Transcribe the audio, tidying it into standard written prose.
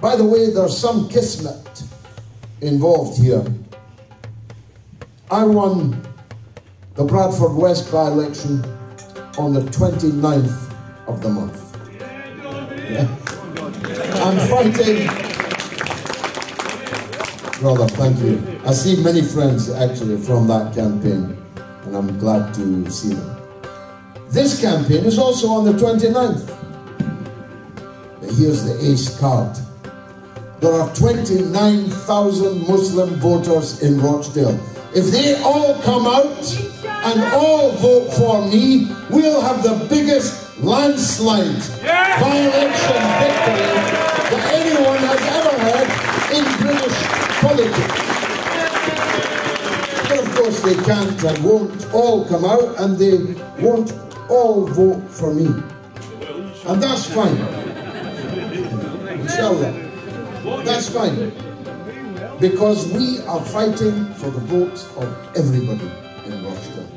By the way, there's some kismet involved here. I won the Bradford West by-election on the 29th of the month. Yeah. I'm fighting. Brother, thank you. I see many friends actually from that campaign, and I'm glad to see them. This campaign is also on the 29th. But here's the ace card. There are 29,000 Muslim voters in Rochdale. If they all come out and all vote for me, we'll have the biggest landslide by-election victory that anyone has ever had in British politics. But of course they can't and won't all come out, and they won't all vote for me. And that's fine. Inshallah. That's fine. Because we are fighting for the votes of everybody in Rochdale.